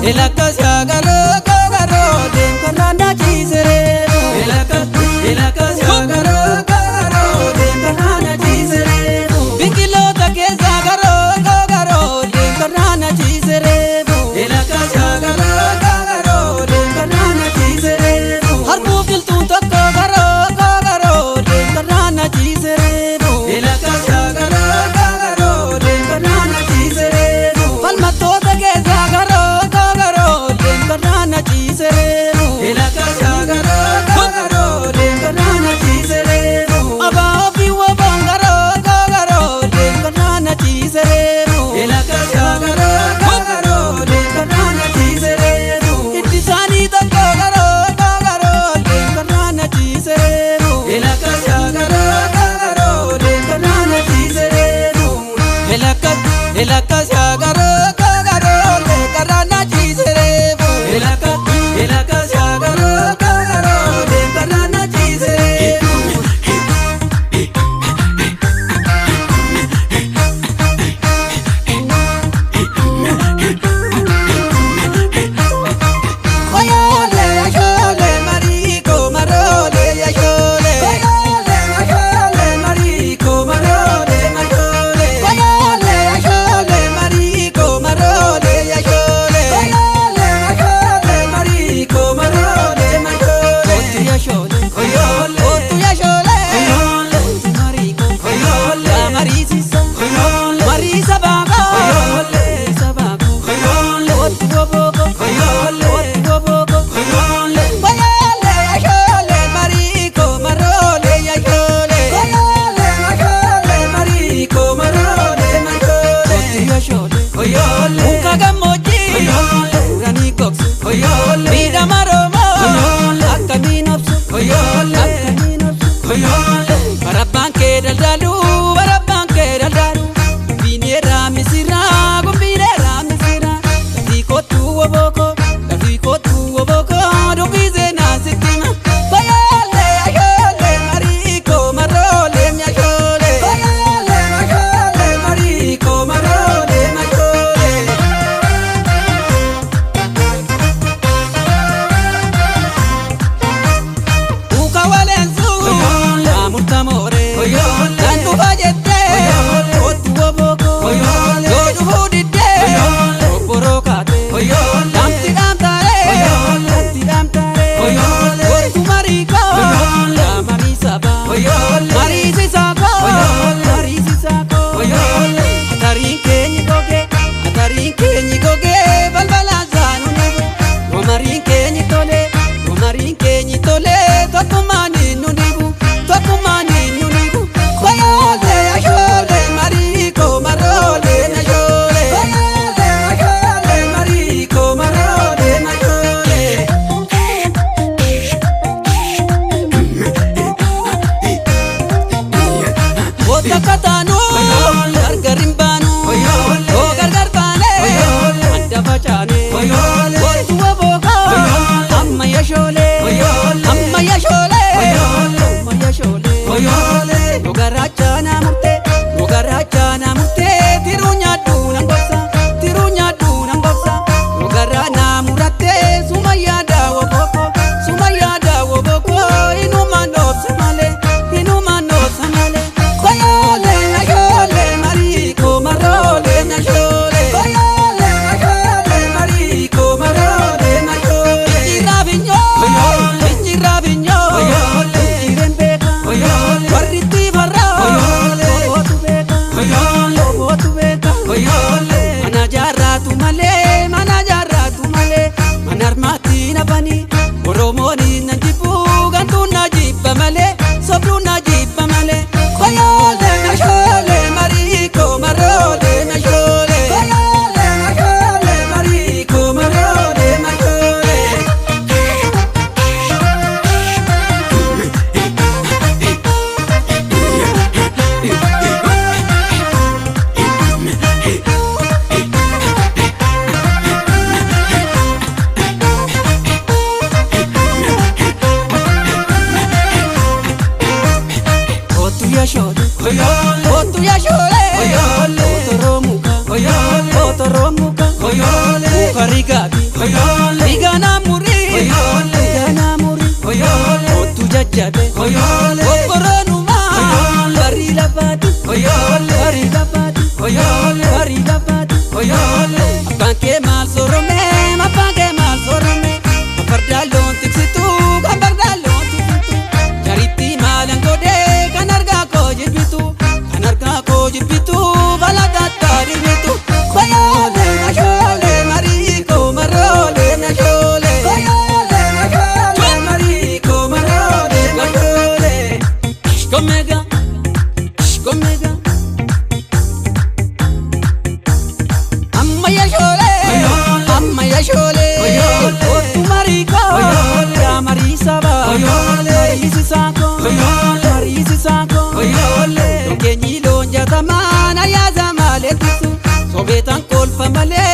Ilakas yagaro garo dem karana chisere. Ilakas yagaro garo dem karana chisere. Bikilo take yagaro garo dem karana chisere. Ilakas yagaro garo dem karana chisere. Har bukil tu tak garo dem karana chisere. Ilakas yagaro garo dem karana chisere. Palmato take yagaro karana chisere. Ilakas yagaro garo dem karana chisere. Aba biwa bangaro dem karana chisere. Ilakas yagaro garo dem karana chisere. Ittisani takko garo dem karana chisere. Ilakas yagaro garo dem karana chisere. Ilakas yagaro garo dem karana chisere. Ilakas yagaro garo dem karana chisere. Oyole yashole mariko marole yashole. Oyole yashole mariko marole yashole. Oyole yashole mariko sako Oyoole Keenyi loon jatamaan ayyaasa malee tisu Sobeetaan kolfa malee